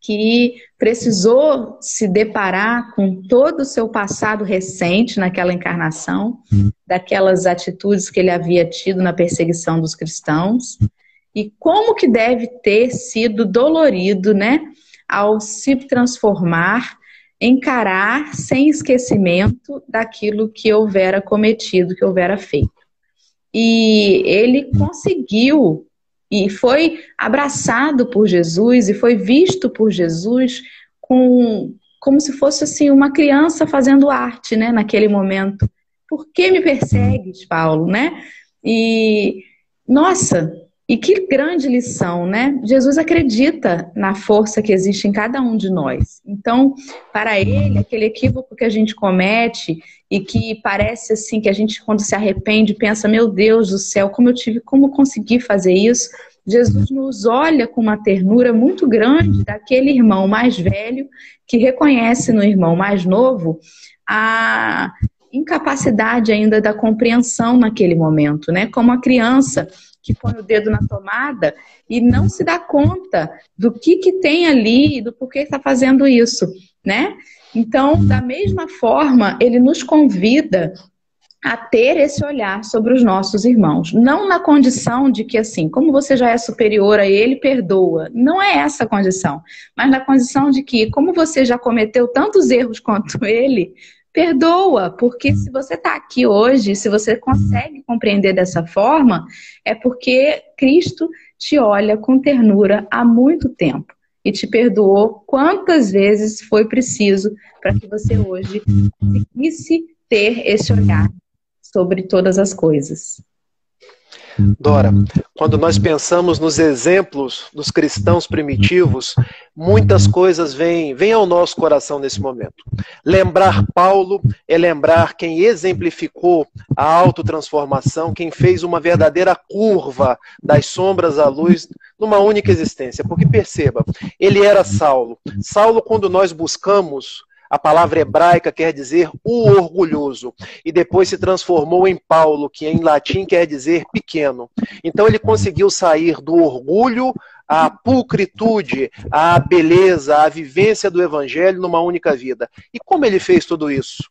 Que precisou se deparar com todo o seu passado recente naquela encarnação, daquelas atitudes que ele havia tido na perseguição dos cristãos, e como que deve ter sido dolorido, né? ao se transformar, encarar sem esquecimento daquilo que houvera cometido, que houvera feito. E ele conseguiu, e foi abraçado por Jesus, e foi visto por Jesus como se fosse assim, uma criança fazendo arte, né, naquele momento. Por que me persegues, Paulo, né? E, nossa, e que grande lição, né? Jesus acredita na força que existe em cada um de nós. Então, para ele, aquele equívoco que a gente comete e que parece assim, que a gente, quando se arrepende, pensa, meu Deus do céu, como consegui fazer isso? Jesus nos olha com uma ternura muito grande daquele irmão mais velho que reconhece no irmão mais novo a incapacidade ainda da compreensão naquele momento, né? Como a criança que põe o dedo na tomada e não se dá conta do que tem ali, do porquê está fazendo isso, né? Então, da mesma forma, ele nos convida a ter esse olhar sobre os nossos irmãos. Não na condição de que, assim, como você já é superior a ele, perdoa. Não é essa a condição. Mas na condição de que, como você já cometeu tantos erros quanto ele, perdoa. Porque se você está aqui hoje, se você consegue compreender dessa forma, é porque Cristo te olha com ternura há muito tempo e te perdoou quantas vezes foi preciso para que você hoje conseguisse ter esse olhar sobre todas as coisas. Dora, quando nós pensamos nos exemplos dos cristãos primitivos, muitas coisas vêm ao nosso coração nesse momento. Lembrar Paulo é lembrar quem exemplificou a autotransformação, quem fez uma verdadeira curva das sombras à luz numa única existência. Porque perceba, ele era Saulo. Saulo, quando nós buscamos, a palavra hebraica quer dizer o orgulhoso. E depois se transformou em Paulo, que em latim quer dizer pequeno. Então ele conseguiu sair do orgulho à pulcritude, à beleza, à vivência do evangelho numa única vida. E como ele fez tudo isso?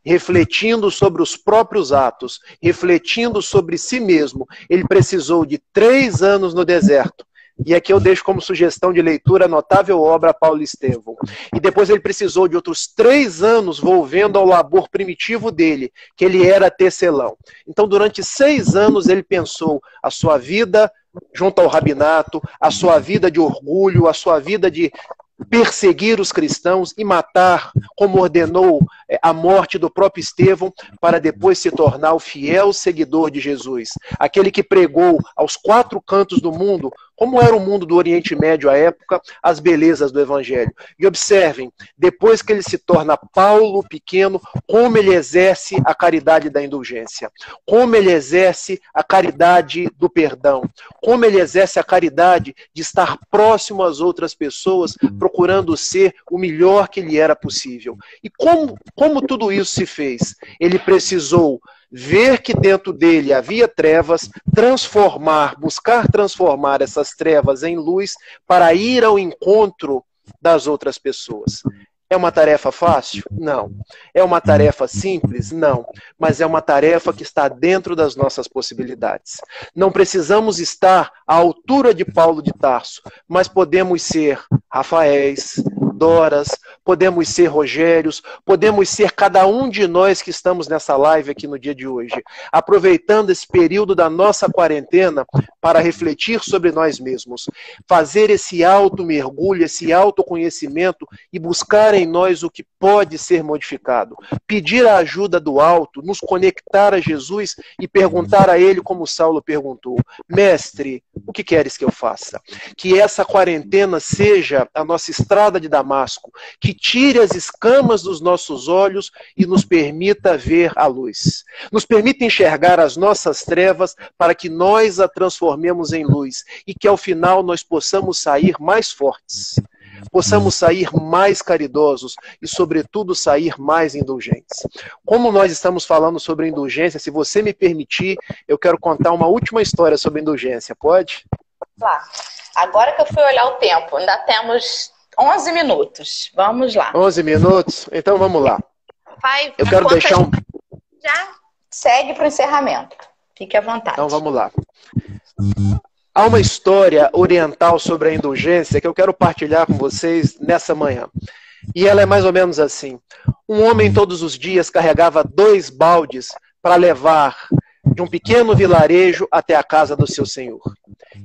Refletindo sobre os próprios atos, refletindo sobre si mesmo. Ele precisou de 3 anos no deserto. E aqui eu deixo como sugestão de leitura a notável obra Paulo Estevão. E depois ele precisou de outros 3 anos volvendo ao labor primitivo dele, que ele era tecelão. Então, durante 6 anos, ele pensou a sua vida junto ao rabinato, a sua vida de orgulho, a sua vida de perseguir os cristãos e matar, como ordenou a morte do próprio Estevão, para depois se tornar o fiel seguidor de Jesus. Aquele que pregou aos 4 cantos do mundo, como era o mundo do Oriente Médio à época, as belezas do Evangelho. E observem, depois que ele se torna Paulo pequeno, como ele exerce a caridade da indulgência, como ele exerce a caridade do perdão, como ele exerce a caridade de estar próximo às outras pessoas, procurando ser o melhor que lhe era possível. E como tudo isso se fez? Ele precisou ver que dentro dele havia trevas, buscar transformar essas trevas em luz para ir ao encontro das outras pessoas. É uma tarefa fácil? Não. É uma tarefa simples? Não. Mas é uma tarefa que está dentro das nossas possibilidades. Não precisamos estar à altura de Paulo de Tarso, mas podemos ser Rafaéis, Doras, podemos ser Rogérios, podemos ser cada um de nós que estamos nessa live aqui no dia de hoje, aproveitando esse período da nossa quarentena para refletir sobre nós mesmos, fazer esse auto-mergulho, esse autoconhecimento e buscar em nós o que pode ser modificado, pedir a ajuda do alto, nos conectar a Jesus e perguntar a ele como Saulo perguntou: mestre, o que queres que eu faça? Que essa quarentena seja a nossa estrada de Damasco, que tire as escamas dos nossos olhos e nos permita ver a luz. Nos permita enxergar as nossas trevas para que nós a transformemos em luz e que ao final nós possamos sair mais fortes, possamos sair mais caridosos e, sobretudo, sair mais indulgentes. Como nós estamos falando sobre indulgência, se você me permitir, eu quero contar uma última história sobre indulgência, pode? Claro. Agora que eu fui olhar o tempo, ainda temos 11 minutos. Vamos lá. 11 minutos? Então vamos lá. Eu quero deixar um... Já segue para o encerramento. Fique à vontade. Então vamos lá. Há uma história oriental sobre a indulgência que eu quero partilhar com vocês nessa manhã. E ela é mais ou menos assim. Um homem todos os dias carregava 2 baldes para levar de um pequeno vilarejo até a casa do seu senhor.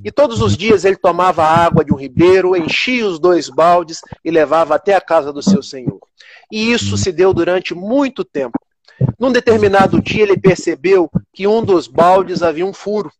E todos os dias ele tomava água de um ribeiro, enchia os 2 baldes e levava até a casa do seu senhor. E isso se deu durante muito tempo. Num determinado dia ele percebeu que um dos baldes havia um furo.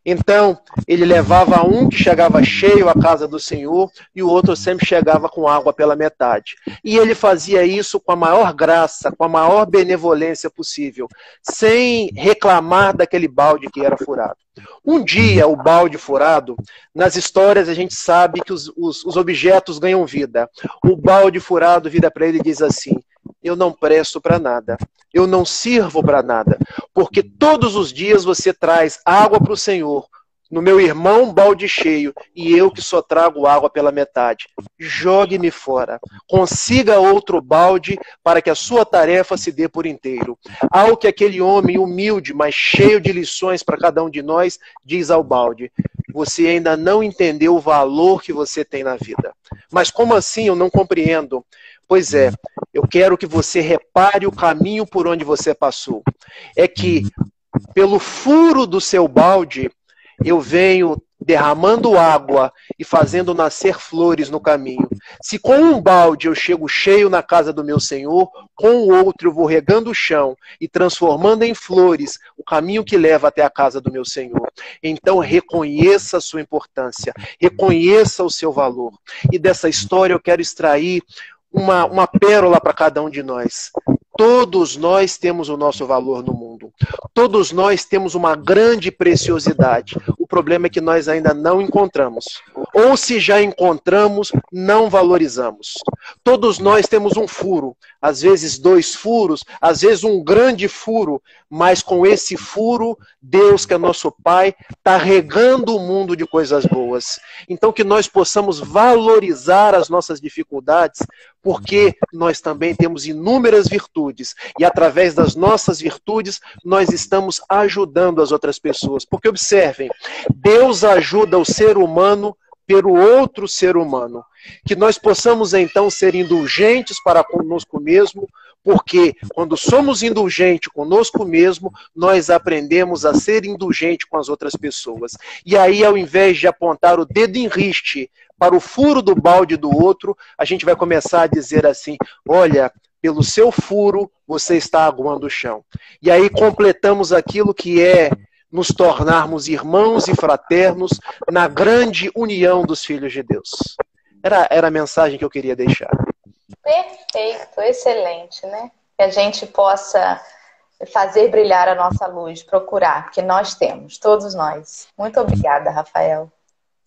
Então, ele levava um que chegava cheio à casa do Senhor e o outro sempre chegava com água pela metade. E ele fazia isso com a maior graça, com a maior benevolência possível, sem reclamar daquele balde que era furado. Um dia, o balde furado, nas histórias a gente sabe que os objetos ganham vida. O balde furado vira para ele e diz assim: eu não presto para nada. Eu não sirvo para nada, porque todos os dias você traz água para o Senhor, no meu irmão balde cheio, e eu que só trago água pela metade. Jogue-me fora, consiga outro balde para que a sua tarefa se dê por inteiro. Ao que aquele homem humilde, mas cheio de lições para cada um de nós, diz ao balde: você ainda não entendeu o valor que você tem na vida. Mas como assim? Eu não compreendo. Pois é, eu quero que você repare o caminho por onde você passou. É que, pelo furo do seu balde, eu venho derramando água e fazendo nascer flores no caminho. Se com um balde eu chego cheio na casa do meu Senhor, com o outro eu vou regando o chão e transformando em flores o caminho que leva até a casa do meu Senhor. Então reconheça a sua importância, reconheça o seu valor. E dessa história eu quero extrair uma pérola para cada um de nós. Todos nós temos o nosso valor no mundo. Todos nós temos uma grande preciosidade. O problema é que nós ainda não encontramos. Ou se já encontramos, não valorizamos. Todos nós temos um furo. Às vezes 2 furos, às vezes um grande furo. Mas com esse furo, Deus, que é nosso Pai, está regando o mundo de coisas boas. Então que nós possamos valorizar as nossas dificuldades, porque nós também temos inúmeras virtudes. E através das nossas virtudes, nós estamos ajudando as outras pessoas. Porque observem, Deus ajuda o ser humano pelo outro ser humano. Que nós possamos então ser indulgentes para conosco mesmo, porque quando somos indulgentes conosco mesmo, nós aprendemos a ser indulgente com as outras pessoas. E aí, ao invés de apontar o dedo em riste para o furo do balde do outro, a gente vai começar a dizer assim: olha, pelo seu furo você está aguando o chão. E aí completamos aquilo que é nos tornarmos irmãos e fraternos na grande união dos filhos de Deus. Era a mensagem que eu queria deixar. Perfeito, excelente, né? Que a gente possa fazer brilhar a nossa luz, procurar, porque nós temos, todos nós. Muito obrigada, Rafael.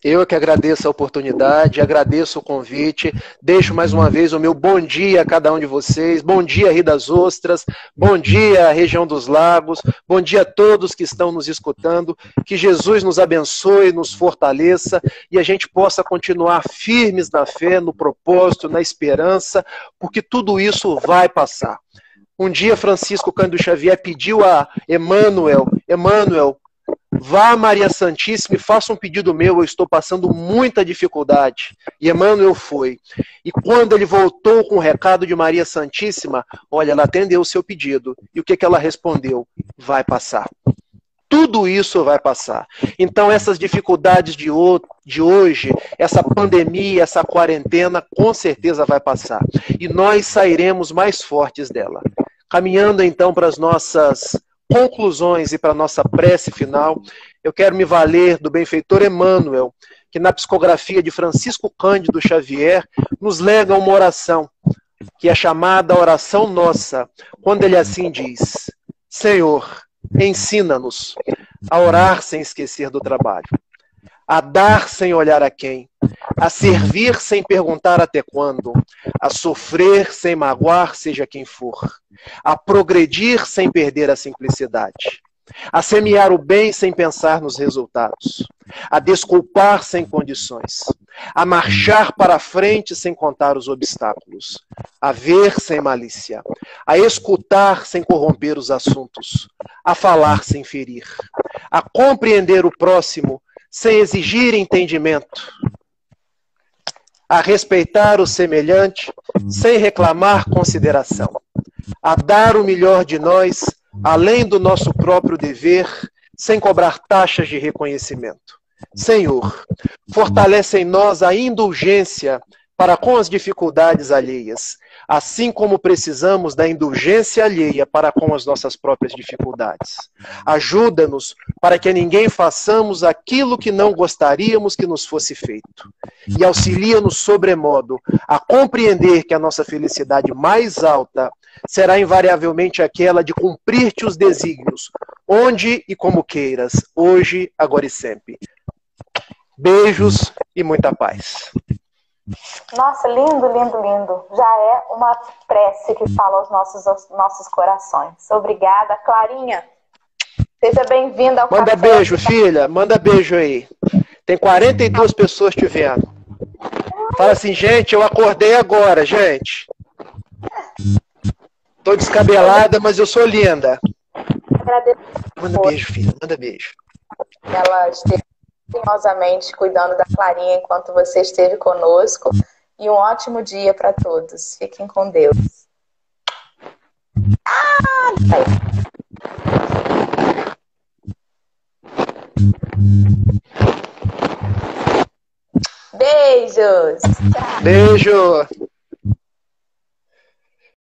Eu que agradeço a oportunidade, agradeço o convite, deixo mais uma vez o meu bom dia a cada um de vocês, bom dia Rio das Ostras, bom dia região dos Lagos, bom dia a todos que estão nos escutando, que Jesus nos abençoe, nos fortaleça e a gente possa continuar firmes na fé, no propósito, na esperança, porque tudo isso vai passar. Um dia Francisco Cândido Xavier pediu a Emmanuel, vá a Maria Santíssima e faça um pedido meu, eu estou passando muita dificuldade. E Emmanuel foi. E quando ele voltou com o recado de Maria Santíssima, olha, ela atendeu o seu pedido. E o que ela respondeu? Vai passar. Tudo isso vai passar. Então essas dificuldades de hoje, essa pandemia, essa quarentena, com certeza vai passar. E nós sairemos mais fortes dela. Caminhando então para as nossas conclusões e para a nossa prece final, eu quero me valer do benfeitor Emmanuel, que na psicografia de Francisco Cândido Xavier nos lega uma oração, que é chamada oração nossa, quando ele assim diz: Senhor, ensina-nos a orar sem esquecer do trabalho, a dar sem olhar a quem, a servir sem perguntar até quando, a sofrer sem magoar seja quem for, a progredir sem perder a simplicidade, a semear o bem sem pensar nos resultados, a desculpar sem condições, a marchar para a frente sem contar os obstáculos, a ver sem malícia, a escutar sem corromper os assuntos, a falar sem ferir, a compreender o próximo sem exigir entendimento, a respeitar o semelhante, sem reclamar consideração, a dar o melhor de nós, além do nosso próprio dever, sem cobrar taxas de reconhecimento. Senhor, fortalece em nós a indulgência para com as dificuldades alheias, assim como precisamos da indulgência alheia para com as nossas próprias dificuldades. Ajuda-nos para que a ninguém façamos aquilo que não gostaríamos que nos fosse feito. E auxilia-nos sobremodo a compreender que a nossa felicidade mais alta será invariavelmente aquela de cumprir-te os desígnios, onde e como queiras, hoje, agora e sempre. Beijos e muita paz. Nossa, lindo, lindo, lindo. Já é uma prece que fala aos nossos corações. Obrigada, Clarinha. Seja bem-vinda ao Manda café. beijo, filha. Manda beijo aí. Tem 42 pessoas te vendo. Fala assim, gente, eu acordei agora, gente. Tô descabelada, mas eu sou linda. Agradeço. Manda beijo, filha. Manda beijo. Ela esteve carinhosamente cuidando da Clarinha enquanto você esteve conosco. E um ótimo dia para todos. Fiquem com Deus. Beijos. Tchau. Beijo.